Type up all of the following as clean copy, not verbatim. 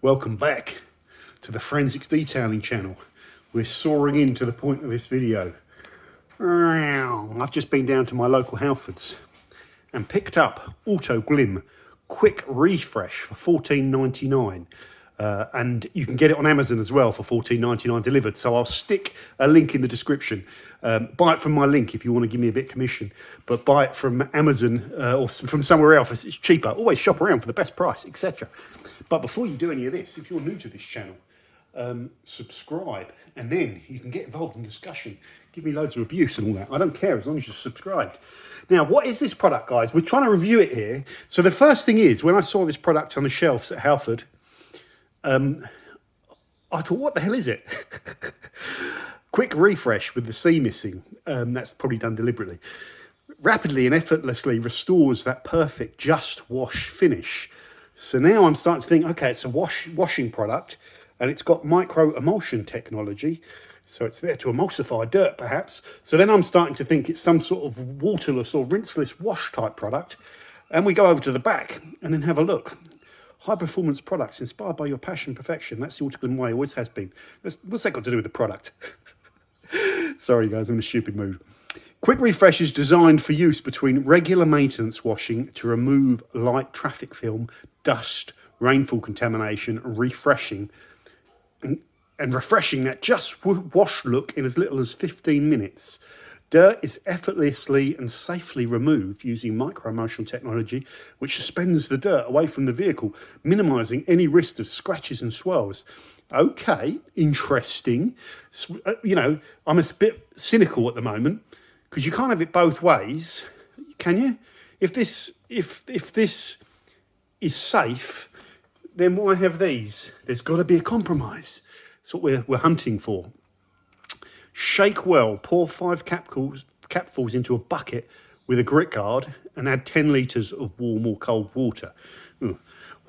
Welcome back to the Forensics Detailing channel. We're soaring into the point of this video. I've just been down to my local Halfords and picked up Autoglym QuikRefresh for $14.99. And you can get it on Amazon as well for $14.99 delivered. So I'll stick a link in the description. Buy it from my link if you want to give me a bit of commission, but buy it from Amazon or from somewhere else. It's cheaper. Always shop around for the best price, etc. But before you do any of this, if you're new to this channel, subscribe, and then you can get involved in discussion. Give me loads of abuse and all that. I don't care as long as you're subscribed. Now, what is this product, guys? We're trying to review it here. So the first thing is, when I saw this product on the shelves at Halford, I thought, what the hell is it? QuikRefresh with the C missing. That's probably done deliberately. Rapidly and effortlessly restores that perfect just wash finish. So now I'm starting to think, okay, it's a washing product, and it's got micro emulsion technology. So it's there to emulsify dirt, perhaps. So then I'm starting to think it's some sort of waterless or rinseless wash type product. And we go over to the back and then have a look. High performance products inspired by your passion, perfection. That's the Autoglym way, always has been. What's that got to do with the product? Sorry guys, I'm in a stupid mood. QuikRefresh is designed for use between regular maintenance washing to remove light traffic film, dust, rainfall contamination, and refreshing and refreshing that just wash look in as little as 15 minutes. Dirt is effortlessly and safely removed using micro-emulsion technology, which suspends the dirt away from the vehicle, minimizing any risk of scratches and swirls. Okay, interesting. You know, I'm a bit cynical at the moment because you can't have it both ways, can you? If this is safe, then why have these? There's got to be a compromise. That's what we're hunting for. Shake well, pour 5 capfuls into a bucket with a grit guard and add 10 litres of warm or cold water. Well,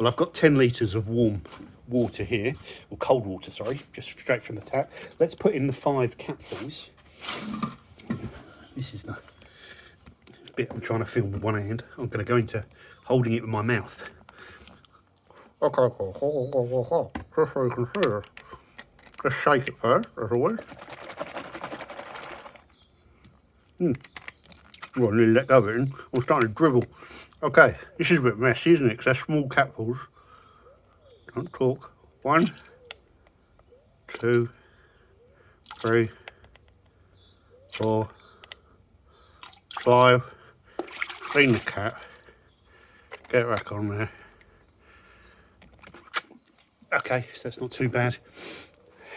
I've got 10 litres of warm water here, or cold water, sorry, just straight from the tap. Let's put in the 5 capfuls. This is the bit I'm trying to film with one hand. I'm going to go into holding it with my mouth. Okay, just so you can see this. Just shake it first, as always. Well, I nearly let go of it, and I'm starting to dribble. Okay, this is a bit messy, isn't it? Because they're small capfuls. Don't talk. 1, 2, 3, 4, 5. Clean the cap. Get it back on there. Okay, so that's not too bad.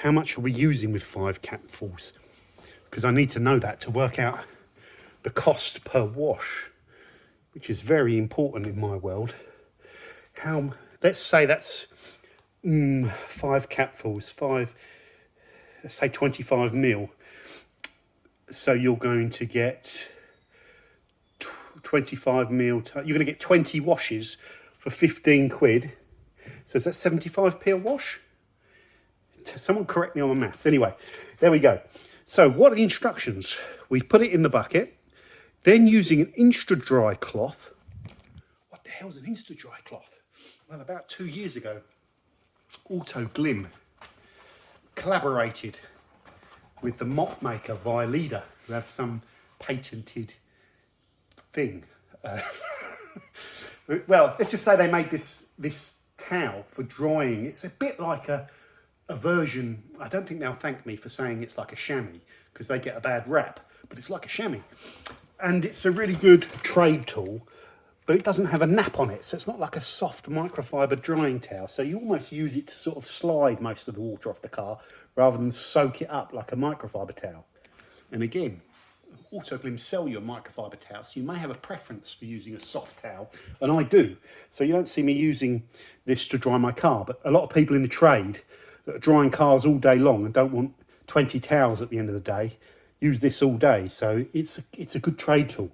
How much are we using with 5 capfuls? Because I need to know that to work out the cost per wash, which is very important in my world. Let's say that's 5 capfuls, let's say 25 mil. So you're going to get 25 mil, you're going to get 20 washes for 15 quid. So is that 75p a wash? Someone correct me on my maths. Anyway, there we go. So what are the instructions? We've put it in the bucket, then using an Insta dry cloth. What the hell's an Insta dry cloth? Well, about 2 years ago, Autoglym collaborated with the mop maker Video, who have some patented thing. Well, let's just say they made this towel for drying. It's a bit like a version, I don't think they'll thank me for saying it's like a chamois because they get a bad rap, but it's like a chamois. And it's a really good trade tool, but it doesn't have a nap on it, so it's not like a soft microfiber drying towel. So you almost use it to sort of slide most of the water off the car rather than soak it up like a microfiber towel. And again, Autoglym sell you a microfiber towel, so you may have a preference for using a soft towel, and I do. So you don't see me using this to dry my car, but a lot of people in the trade that are drying cars all day long and don't want 20 towels at the end of the day use this all day. So it's a good trade tool.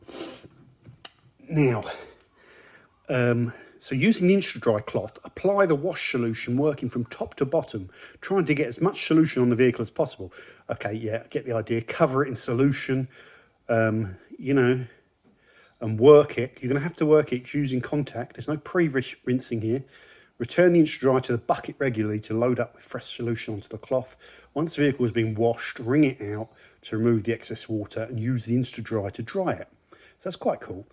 Now, so using the Insta dry cloth, apply the wash solution working from top to bottom, trying to get as much solution on the vehicle as possible. Okay, yeah, I get the idea. Cover it in solution, you know, and work it. You're going to have to work it using contact. There's no pre-rinsing here. Return the Insta-Dry to the bucket regularly to load up with fresh solution onto the cloth. Once the vehicle has been washed, wring it out to remove the excess water and use the Insta-Dry to dry it. So that's quite cool.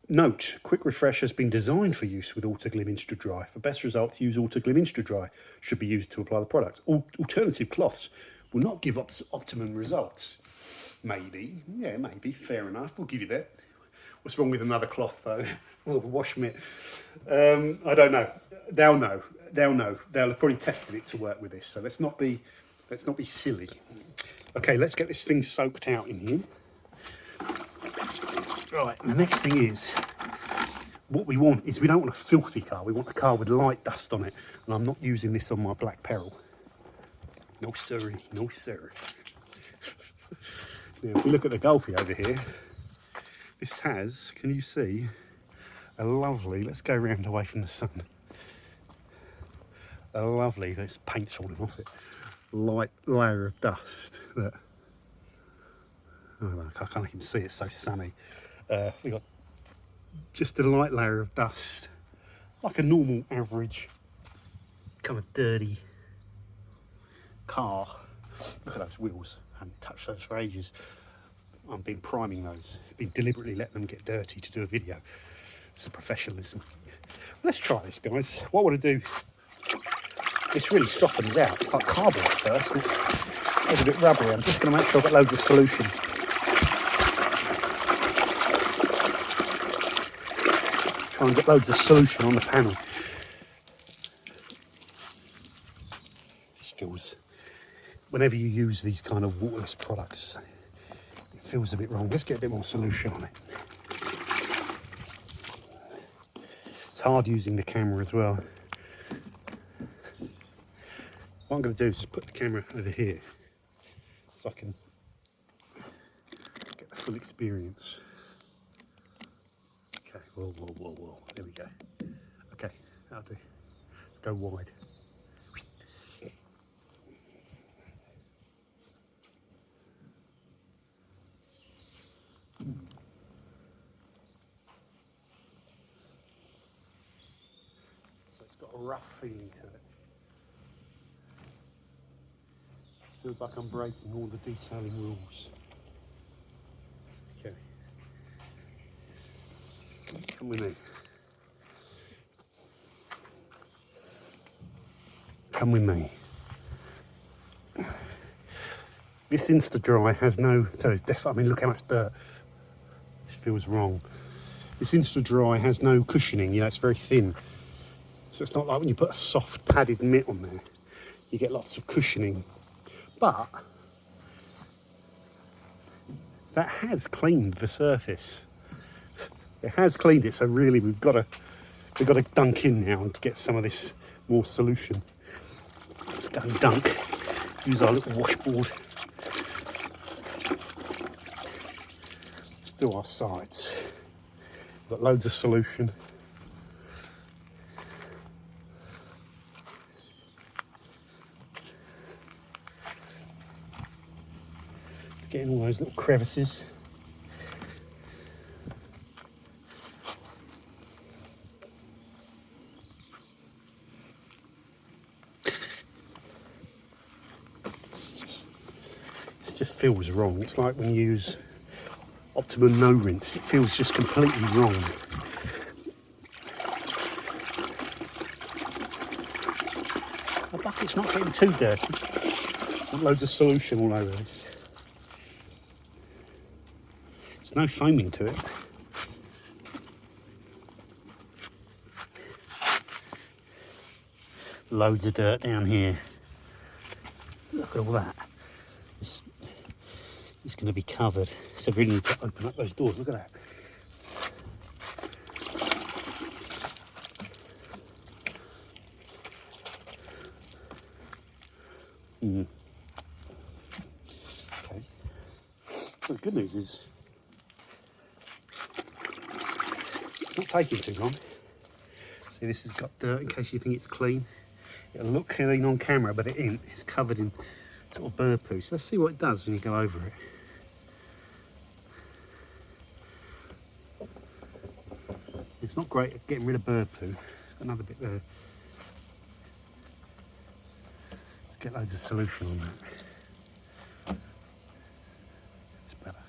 Note, QuikRefresh has been designed for use with Autoglym Insta-Dry. For best results, use Autoglym Insta-Dry. Should be used to apply the product. Alternative cloths will not give optimum results. Maybe, yeah, maybe, fair enough, we'll give you that. What's wrong with another cloth though? Well, wash mitt. I don't know. They'll know. They'll have probably tested it to work with this. So let's not be silly. Okay, let's get this thing soaked out in here. Right, the next thing is, what we want is, we don't want a filthy car. We want a car with light dust on it. And I'm not using this on my black Peril. No siree, no sir. Now, if we look at the Golfie over here, this has, can you see, a lovely, let's go round away from the sun. A lovely, there's paint's falling off it, light layer of dust. Look. Oh, I can't even see, it's so sunny. We've got just a light layer of dust, like a normal average kind of dirty car. Look at those wheels, I haven't touched those for ages. I've been priming those, been deliberately letting them get dirty to do a video. It's a professionalism. Let's try this, guys. What I want to do, this really softens out. It's like cardboard at first. It's a bit rubbery. I'm just going to make sure I've got loads of solution. Try and get loads of solution on the panel. This feels, whenever you use these kind of waterless products, it feels a bit wrong. Let's get a bit more solution on it. It's hard using the camera as well. What I'm going to do is just put the camera over here so I can get the full experience. Okay, whoa. There we go. Okay, that'll do. Let's go wide. So it's got a rough feeling to it. It feels like I'm breaking all the detailing rules. Okay. Come with me. Come with me. This Insta-Dry has no, so it's definitely, I mean, look how much dirt. This feels wrong. This Insta-Dry has no cushioning, you know, it's very thin. So it's not like when you put a soft padded mitt on there, you get lots of cushioning. But that has cleaned the surface. It has cleaned it, so really we've got to dunk in now and get some of this more solution. Let's go and dunk. Use our little washboard. Let's do our sides. We've got loads of solution. It's getting all those little crevices. It just feels wrong. It's like when you use Optimum no rinse, it feels just completely wrong. The bucket's not getting too dirty. Got loads of solution all over this. There's no foaming to it. Loads of dirt down here. Look at all that. It's going to be covered, so we really need to open up those doors. Look at that. Okay. So the good news is it's not taking too long. See, this has got dirt in case you think it's clean. It'll look clean on camera, but it ain't. It's covered in sort of bird poo. So let's see what it does when you go over it. It's not great at getting rid of bird poo another bit there. Let's get loads of solution on that. It's better.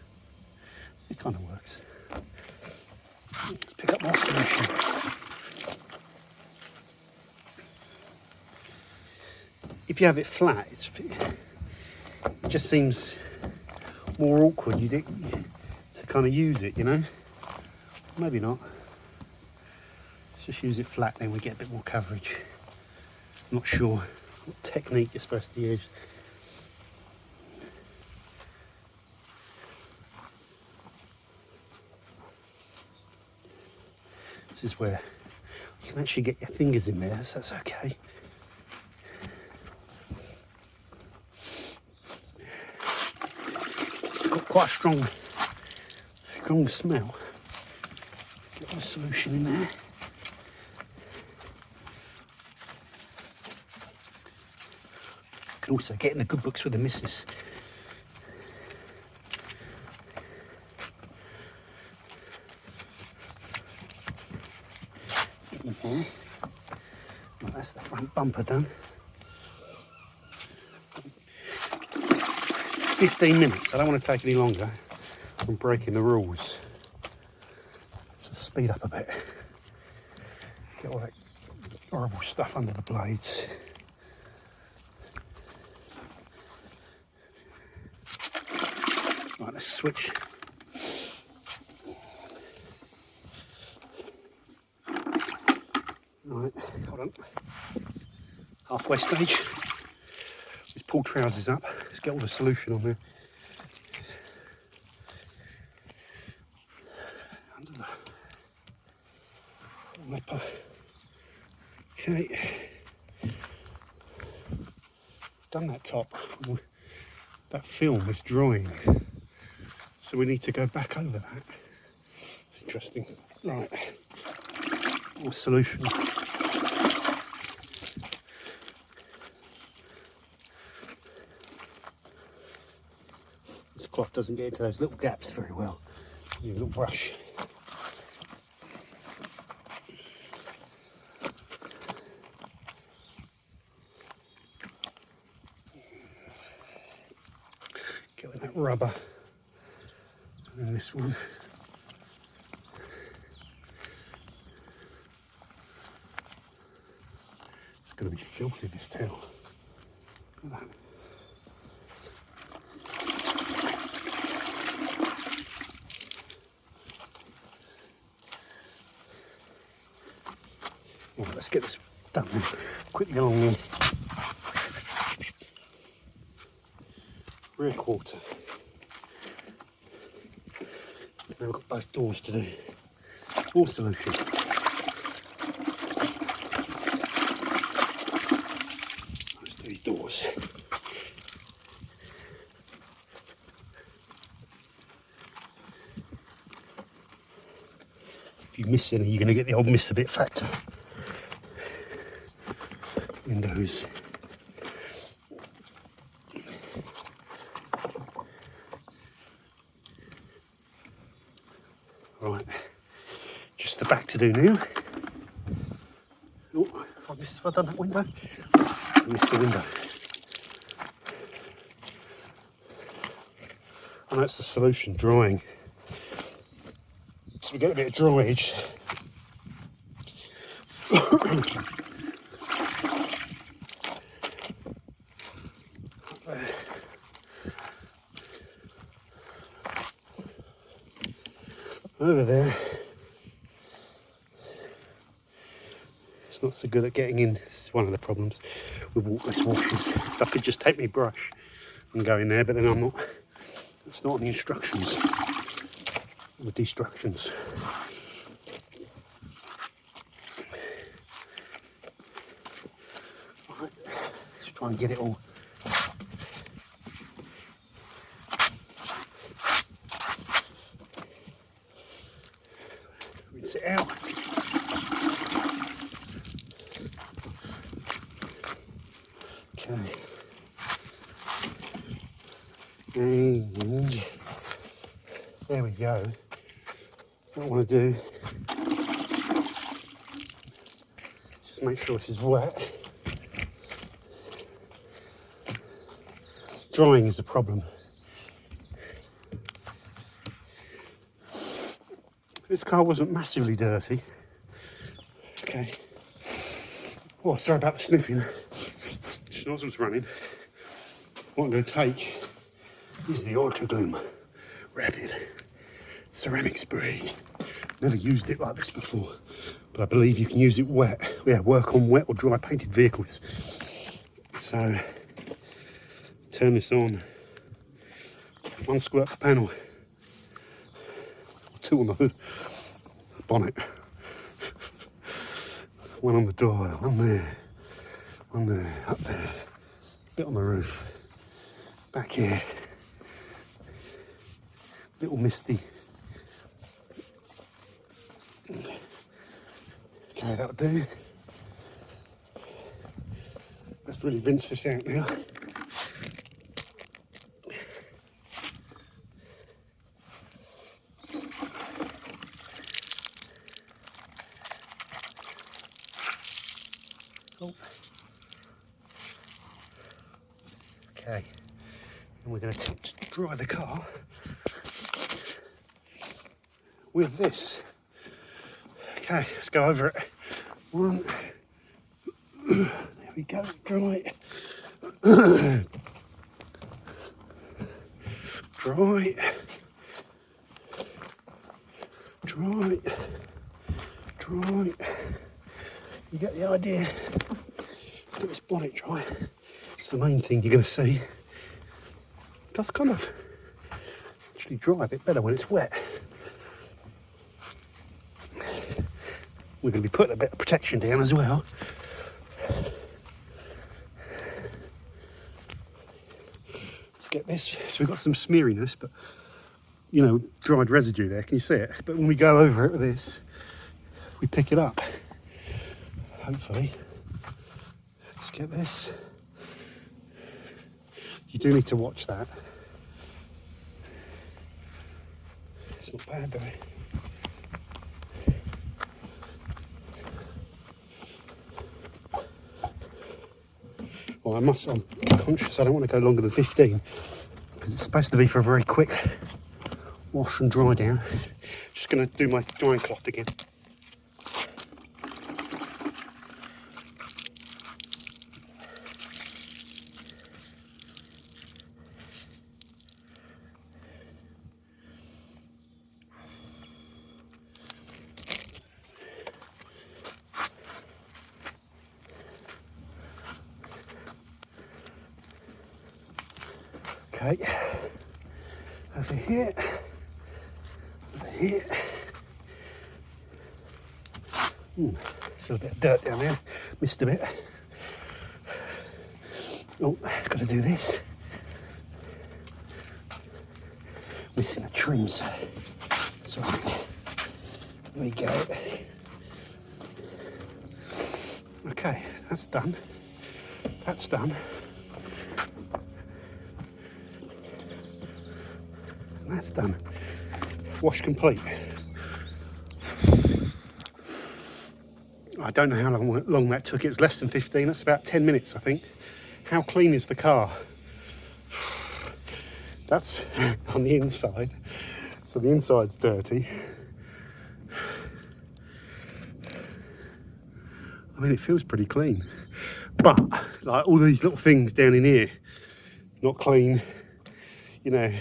It kind of works. Let's pick up more solution. If you have it flat, it just seems more awkward to kind of use it, you know? Maybe not. Let's just use it flat, then we get a bit more coverage. I'm not sure what technique you're supposed to use. This is where you can actually get your fingers in there, so that's okay. It's got quite a strong smell. Get the solution in there. You can also get in the good books with the missus. Get in there. Well, that's the front bumper done. 15 minutes. I don't want to take any longer. I'm breaking the rules. So speed up a bit. Get all that horrible stuff under the blades. Right, let's switch. Right, hold on. Halfway stage. Let's pull trousers up. Let's get all the solution on there. Under the leopard. Okay. Done that top. That film is drying. So we need to go back over that. It's interesting. Right. More solution. This cloth doesn't get into those little gaps very well. Need a little brush. Get with that rubber. And then this one. It's going to be filthy, this towel. Look at that. Right, let's get this done then. Quickly along here. Rear quarter. Now we've got both doors to do. More solution. Let's do these doors. If you miss any, you're going to get the old miss a bit factor. Windows. Right, just the back to do now. Oh, have I done that window? I missed the window. And that's the solution, drying. So we get a bit of dryage. Over there, it's not so good at getting in. This is one of the problems with walkless washers. So I could just take my brush and go in there, but then I'm not. It's not on the instructions. The destructions. Right, let's try and get it all. Rinse it out. Okay. And there we go. What I want to do Let's make sure this is wet. Drying is a problem. This car wasn't massively dirty. Okay. Oh, sorry about the sniffing. Schnozzle's running. What I'm going to take is the Autoglym Rapid ceramic spray. Never used it like this before, but I believe you can use it wet. Yeah, work on wet or dry painted vehicles. So, turn this on. 1 squirt per panel. 2 on the hood, bonnet. 1 on the door, 1 there, 1 there, up there, bit on the roof, back here, little misty. Okay, that'll do. Let's really rinse this out now. Oh. Okay, and we're going to attempt to dry the car with this. Okay, let's go over it. 1, there we go, dry it. Dry it. Dry it. Dry it. You get the idea. Let's get this bonnet dry. It's the main thing you're going to see. It does kind of actually dry a bit better when it's wet. We're going to be putting a bit of protection down as well. Let's get this. So we've got some smeariness, but you know, dried residue there. Can you see it? But when we go over it with this, we pick it up. Hopefully. Let's get this. You do need to watch that. It's not bad though. Well, I'm conscious I don't want to go longer than 15 because it's supposed to be for a very quick wash and dry down. Just going to do my drying cloth again. Okay, over here, still a bit of dirt down there, missed a bit. Oh, got to do this. Missing the trims. Sorry. There we go. Okay, that's done. That's done. That's done. Wash complete. I don't know how long that took. It was less than 15. That's about 10 minutes, I think. How clean is the car? That's on the inside. So the inside's dirty. I mean, it feels pretty clean. But, like, all these little things down in here, not clean. You know,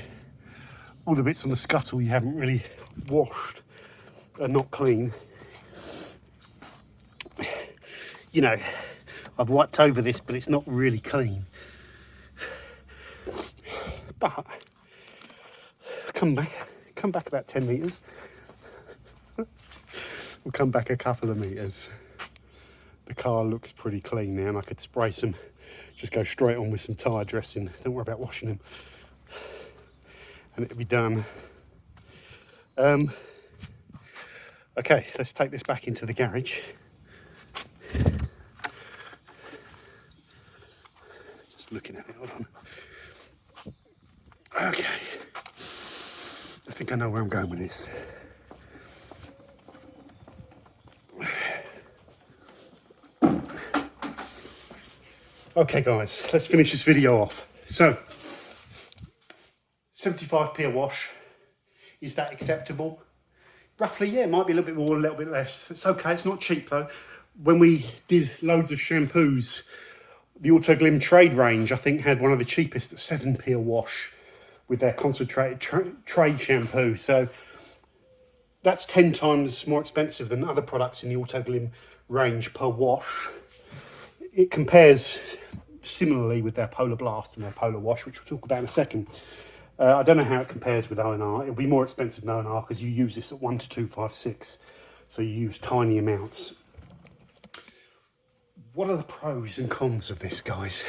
all the bits on the scuttle you haven't really washed are not clean. You know, I've wiped over this, but it's not really clean. But come back about 10 metres. We'll come back a couple of metres. The car looks pretty clean now, and I could spray some, just go straight on with some tyre dressing. Don't worry about washing them. And it'll be done. Okay, let's take this back into the garage. Just looking at it, hold on. Okay, I think I know where I'm going with this. Okay guys, let's finish this video off. So 75p a wash, is that acceptable? Roughly, yeah, it might be a little bit more, a little bit less. It's okay, it's not cheap though. When we did loads of shampoos, the Autoglym trade range, I think, had one of the cheapest at 7p a wash with their concentrated trade shampoo. So that's 10 times more expensive than other products in the Autoglym range per wash. It compares similarly with their Polar Blast and their Polar Wash, which we'll talk about in a second. I don't know how it compares with O&R. It'll be more expensive than O&R because you use this at 1 to 256, so you use tiny amounts. What are the pros and cons of this, guys?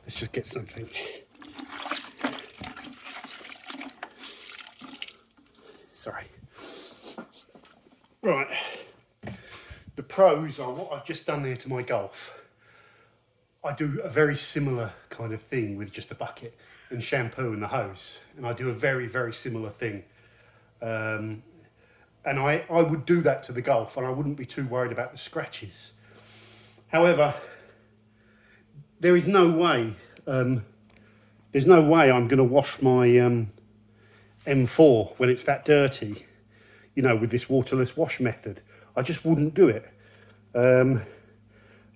Let's just get something. Sorry. Right. The pros are what I've just done there to my Golf. I do a very similar kind of thing with just a bucket and shampoo and the hose, and I do a very, very similar thing. And I would do that to the Golf, and I wouldn't be too worried about the scratches. However, there is no way, there's no way I'm going to wash my M4 when it's that dirty, you know, with this waterless wash method. I just wouldn't do it.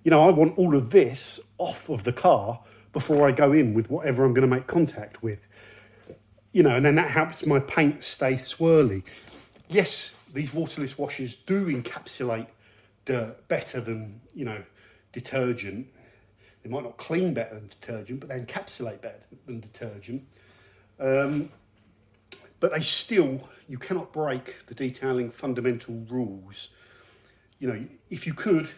You know, I want all of this off of the car before I go in with whatever I'm going to make contact with. You know, and then that helps my paint stay swirly. Yes, these waterless washes do encapsulate dirt better than, you know, detergent. They might not clean better than detergent, but they encapsulate better than detergent. But they still, you cannot break the detailing fundamental rules. You know, if you could,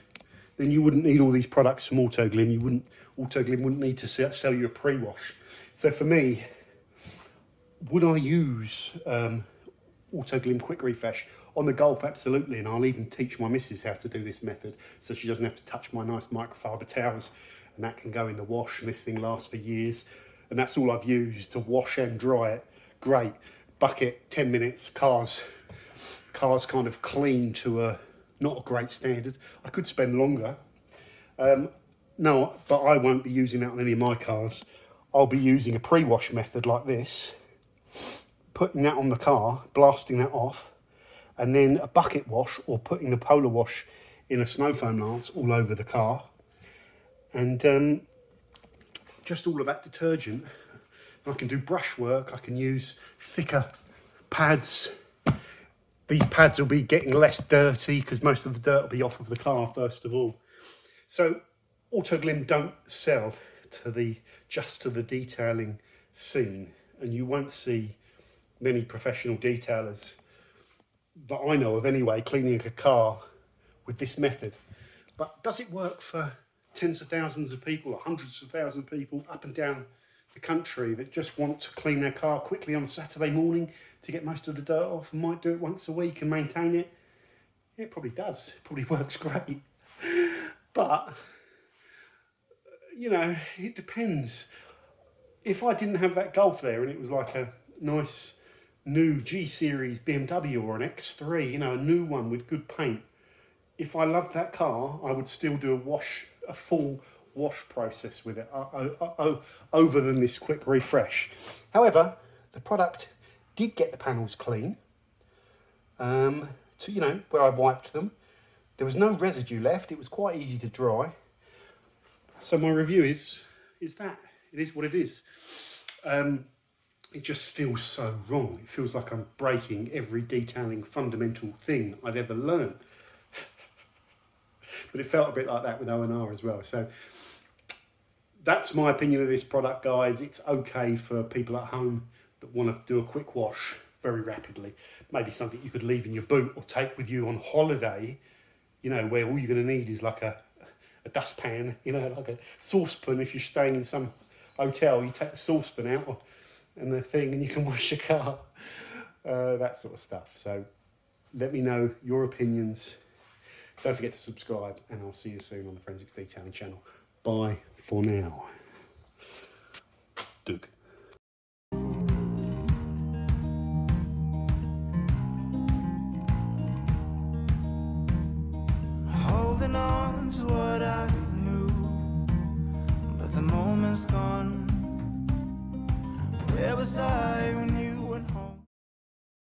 then you wouldn't need all these products from Autoglym. Autoglym wouldn't need to sell you a pre-wash. So for me, would I use Autoglym QuikRefresh on the Golf? Absolutely, and I'll even teach my missus how to do this method, so she doesn't have to touch my nice microfiber towels, and that can go in the wash, and this thing lasts for years. And that's all I've used to wash and dry it. Great. Bucket, 10 minutes, car's kind of clean to a not a great standard. I could spend longer. No, but I won't be using that on any of my cars. I'll be using a pre-wash method like this, putting that on the car, blasting that off, and then a bucket wash or putting the Polar Wash in a snow foam lance all over the car. And just all of that detergent. I can do brush work, I can use thicker pads. These pads will be getting less dirty because most of the dirt will be off of the car first of all. So Autoglym don't sell to just to the detailing scene, and you won't see many professional detailers that I know of anyway cleaning a car with this method. But does it work for tens of thousands of people or hundreds of thousands of people up and down the country that just want to clean their car quickly on a Saturday morning to get most of the dirt off and might do it once a week and maintain it? It probably does. It probably works great. But, you know, it depends. If I didn't have that Golf there and it was like a nice new G-Series BMW or an X3, you know, a new one with good paint, if I loved that car, I would still do a full wash process with it over than this QuikRefresh. However, the product did get the panels clean, to, you know, where I wiped them. There was no residue left. It was quite easy to dry. So my review is that. It is what it is. It just feels so wrong. It feels like I'm breaking every detailing fundamental thing I've ever learned. But it felt a bit like that with O&R as well. So that's my opinion of this product, guys. It's okay for people at home that want to do a quick wash very rapidly. Maybe something you could leave in your boot or take with you on holiday, you know, where all you're going to need is like a dustpan, you know, like a saucepan. If you're staying in some hotel, you take the saucepan out and the thing and you can wash your car, that sort of stuff. So let me know your opinions. Don't forget to subscribe, and I'll see you soon on the Forensics Detailing channel. Bye for now. Doug. Holding on to what I knew, Where was I